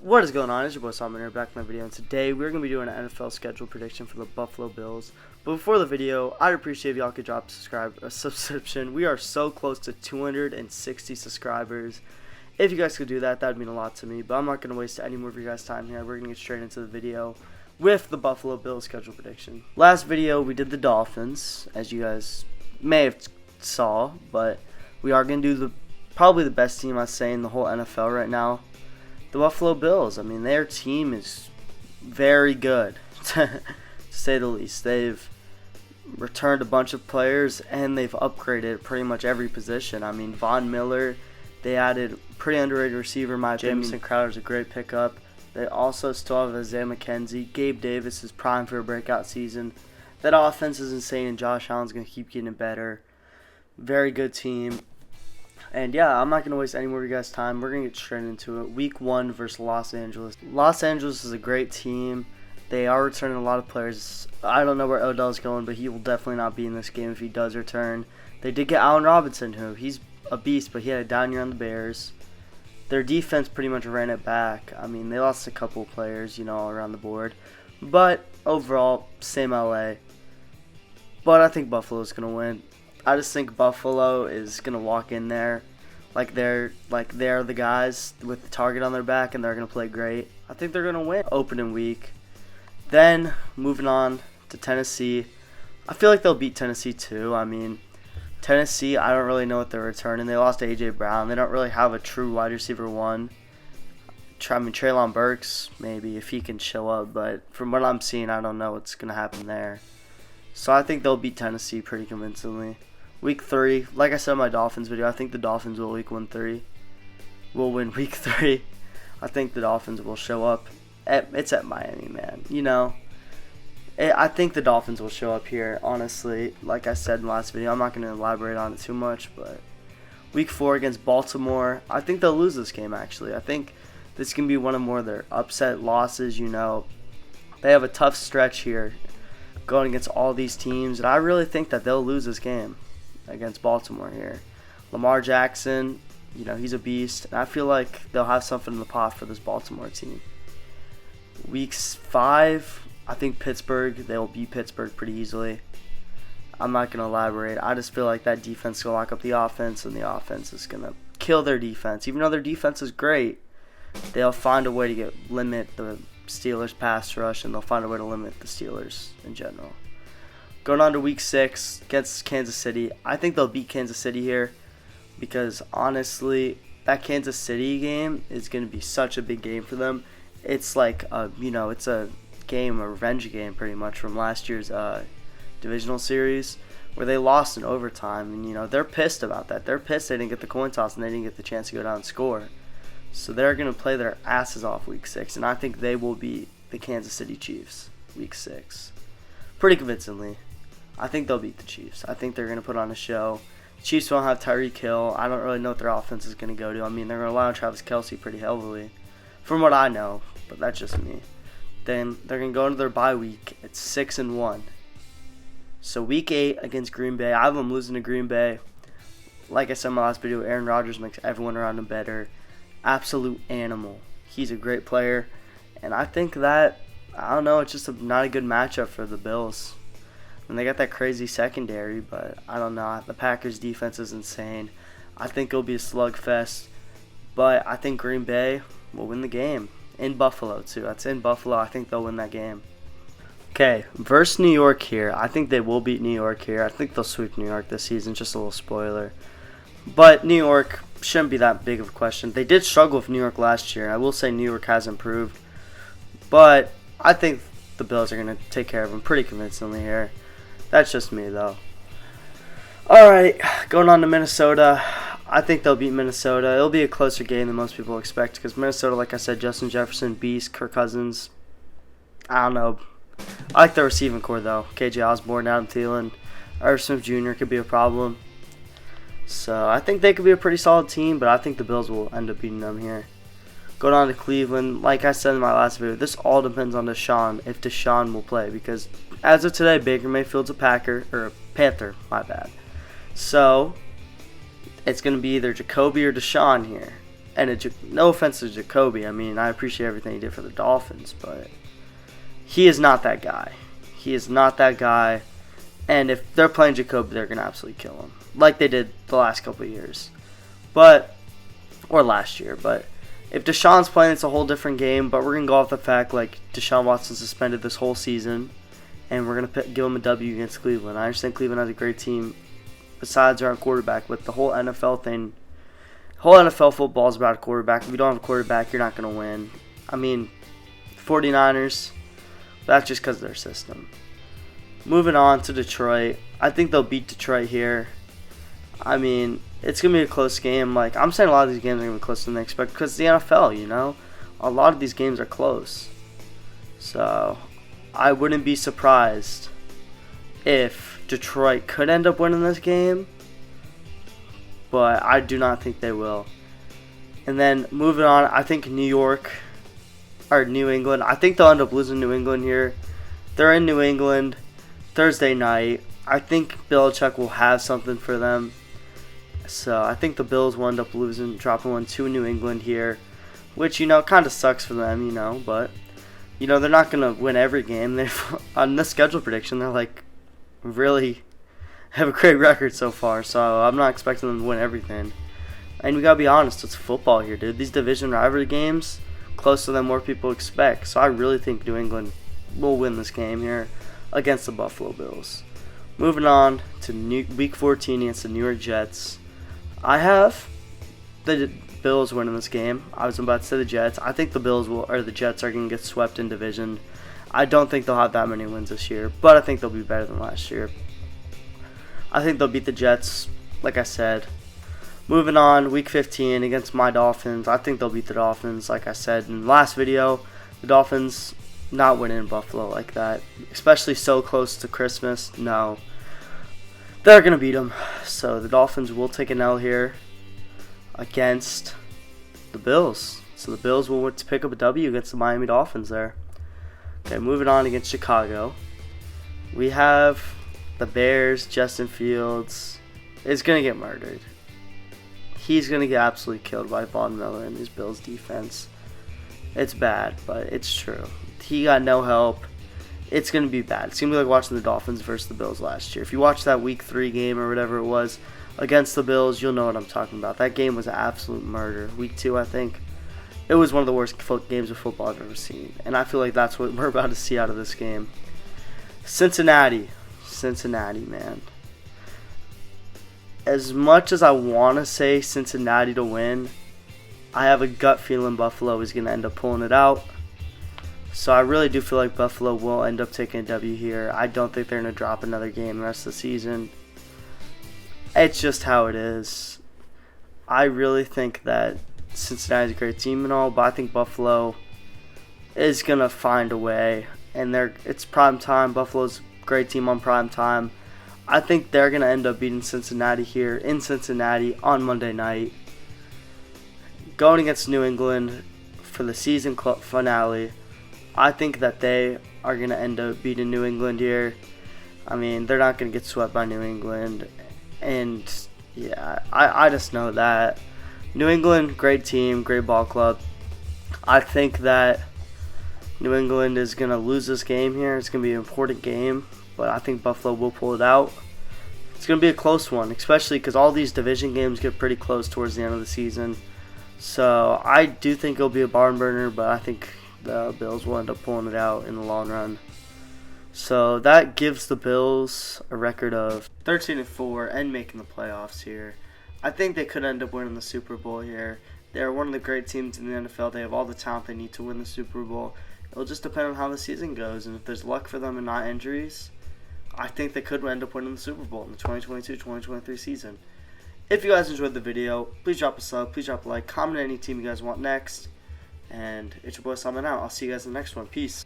What is going on? It's your boy Simon here, back in my video, and today we're going to be doing an NFL schedule prediction for the Buffalo Bills. But before the video, I'd appreciate if y'all could drop a subscription. We are so close to 260 subscribers. If you guys could do that, that would mean a lot to me. But I'm not going to waste any more of your guys' time here. We're going to get straight into the video with the Buffalo Bills schedule prediction. Last video, we did the Dolphins, as you guys may have saw, but we are going to do probably the best team I'd say in the whole NFL right now. The Buffalo Bills. I mean, their team is very good, to say the least. They've returned a bunch of players, and they've upgraded pretty much every position. I mean, Von Miller, they added pretty underrated receiver, in my opinion. Jamison Crowder's a great pickup. They also still have Isaiah McKenzie. Gabe Davis is primed for a breakout season. That offense is insane, and Josh Allen's going to keep getting better. Very good team. And yeah, I'm not going to waste any more of you guys' time. We're going to get straight into it. Week 1 versus Los Angeles. Los Angeles is a great team. They are returning a lot of players. I don't know where Odell's going, but he will definitely not be in this game if he does return. They did get Allen Robinson, who he's a beast, but he had a down year on the Bears. Their defense pretty much ran it back. I mean, they lost a couple of players, all around the board. But overall, same LA. But I think Buffalo's going to win. I just think Buffalo is going to walk in there like they're the guys with the target on their back, and they're going to play great. I think they're going to win opening week. Then, moving on to Tennessee. I feel like they'll beat Tennessee too. I mean, Tennessee, I don't really know what they're returning. They lost to A.J. Brown. They don't really have a true wide receiver one. I mean, Treylon Burks, maybe, if he can show up. But from what I'm seeing, I don't know what's going to happen there. So I think they'll beat Tennessee pretty convincingly. Week 3, like I said in my Dolphins video, I think the Dolphins will will win week 3. I think the Dolphins will show up. It's at Miami, man. I think the Dolphins will show up here, honestly. Like I said in the last video, I'm not going to elaborate on it too much, but week 4 against Baltimore, I think they'll lose this game, actually. I think this can be one of more of their upset losses, They have a tough stretch here going against all these teams, and I really think that they'll lose this game against Baltimore here. Lamar Jackson, he's a beast, and I feel like they'll have something in the pot for this Baltimore team. Week 5, I think Pittsburgh, they'll beat Pittsburgh pretty easily. I'm not going to elaborate. I just feel like that defense is going to lock up the offense, and the offense is going to kill their defense. Even though their defense is great, they'll find a way to limit the Steelers' pass rush, and they'll find a way to limit the Steelers in general. Going on to week 6 against Kansas City. I think they'll beat Kansas City here because, honestly, that Kansas City game is going to be such a big game for them. It's like, it's a revenge game pretty much from last year's divisional series where they lost in overtime. And, they're pissed about that. They're pissed they didn't get the coin toss and they didn't get the chance to go down and score. So they're going to play their asses off week 6. And I think they will beat the Kansas City Chiefs week 6. Pretty convincingly. I think they'll beat the Chiefs. I think they're going to put on a show. Chiefs won't have Tyreek Hill. I don't really know what their offense is going to go to. I mean, they're going to rely on Travis Kelce pretty heavily, from what I know, but that's just me. Then they're going to go into their bye week at 6-1. So week 8 against Green Bay, I have them losing to Green Bay. Like I said in my last video, Aaron Rodgers makes everyone around him better. Absolute animal. He's a great player, and I think that, I don't know, it's just not a good matchup for the Bills. And they got that crazy secondary, but I don't know. The Packers' defense is insane. I think it'll be a slugfest, but I think Green Bay will win the game. In Buffalo, too. That's in Buffalo. I think they'll win that game. Okay, versus New York here. I think they will beat New York here. I think they'll sweep New York this season. Just a little spoiler. But New York shouldn't be that big of a question. They did struggle with New York last year. I will say New York has improved. But I think the Bills are going to take care of them pretty convincingly here. That's just me, though. Alright, going on to Minnesota. I think they'll beat Minnesota. It'll be a closer game than most people expect because Minnesota, like I said, Justin Jefferson, beast, Kirk Cousins. I don't know. I like the receiving core, though. KJ Osborne, Adam Thielen, Irv Smith Jr. could be a problem. So I think they could be a pretty solid team, but I think the Bills will end up beating them here. Going on to Cleveland, like I said in my last video, this all depends on Deshaun, if Deshaun will play, because as of today, Baker Mayfield's a Panther, my bad. So it's going to be either Jacoby or Deshaun here. And no offense to Jacoby, I mean, I appreciate everything he did for the Dolphins, but he is not that guy. He is not that guy. And if they're playing Jacoby, they're going to absolutely kill him, like they did the last couple of years. Or last year. But if Deshaun's playing, it's a whole different game. But we're going to go off the fact, like, Deshaun Watson suspended this whole season, and we're going to give him a W against Cleveland. I understand Cleveland has a great team besides our quarterback, but the whole NFL thing, whole NFL football is about a quarterback. If you don't have a quarterback, you're not going to win. I mean, 49ers, that's just because of their system. Moving on to Detroit. I think they'll beat Detroit here. I mean, it's going to be a close game. Like, I'm saying a lot of these games are going to be closer than they expect because it's the NFL, you know? A lot of these games are close. So, I wouldn't be surprised if Detroit could end up winning this game, but I do not think they will. And then, moving on, I think New England. I think they'll end up losing New England here. They're in New England Thursday night. I think Belichick will have something for them. So I think the Bills will end up dropping one to New England here, which, you know, kind of sucks for them, you know, but, you know, they're not going to win every game. On this schedule prediction, they're like really have a great record so far, so I'm not expecting them to win everything. And we got to be honest, it's football here, dude. These division rivalry games, closer than more people expect. So I really think New England will win this game here against the Buffalo Bills. Moving on to Week 14 against the New York Jets. I have the Bills winning this game. I was about to say the Jets. I think the Jets are going to get swept in division. I don't think they'll have that many wins this year, but I think they'll be better than last year. I think they'll beat the Jets, like I said. Moving on, Week 15 against my Dolphins. I think they'll beat the Dolphins, like I said in the last video. The Dolphins not winning in Buffalo like that, especially so close to Christmas. No, they're going to beat them. So the Dolphins will take an L here against the Bills. So the Bills will pick up a W against the Miami Dolphins there. Okay, moving on against Chicago. We have the Bears. Justin Fields is going to get murdered. He's going to get absolutely killed by Von Miller and his Bills defense. It's bad, but it's true. He got no help. It's going to be bad. It's going to be like watching the Dolphins versus the Bills last year. If you watch that Week 3 game or whatever it was against the Bills, you'll know what I'm talking about. That game was an absolute murder. Week 2, I think. It was one of the worst games of football I've ever seen. And I feel like that's what we're about to see out of this game. Cincinnati, man. As much as I want to say Cincinnati to win, I have a gut feeling Buffalo is going to end up pulling it out. So I really do feel like Buffalo will end up taking a W here. I don't think they're going to drop another game the rest of the season. It's just how it is. I really think that Cincinnati's a great team and all, but I think Buffalo is going to find a way. And it's prime time. Buffalo's a great team on prime time. I think they're going to end up beating Cincinnati here in Cincinnati on Monday night. Going against New England for the season finale, I think that they are going to end up beating New England here. I mean, they're not going to get swept by New England. And, yeah, I just know that. New England, great team, great ball club. I think that New England is going to lose this game here. It's going to be an important game, but I think Buffalo will pull it out. It's going to be a close one, especially because all these division games get pretty close towards the end of the season. So I do think it'll be a barn burner, but I think the Bills will end up pulling it out in the long run. So that gives the Bills a record of 13-4 and making the playoffs here. I think they could end up winning the Super Bowl here. They're one of the great teams in the NFL. They have all the talent they need to win the Super Bowl. It'll just depend on how the season goes, and if there's luck for them and not injuries, I think they could end up winning the Super Bowl in the 2022-2023 season. If you guys enjoyed the video, please drop a sub, please drop a like, comment any team you guys want next, and it's your boy Simon out. I'll see you guys in the next one. Peace.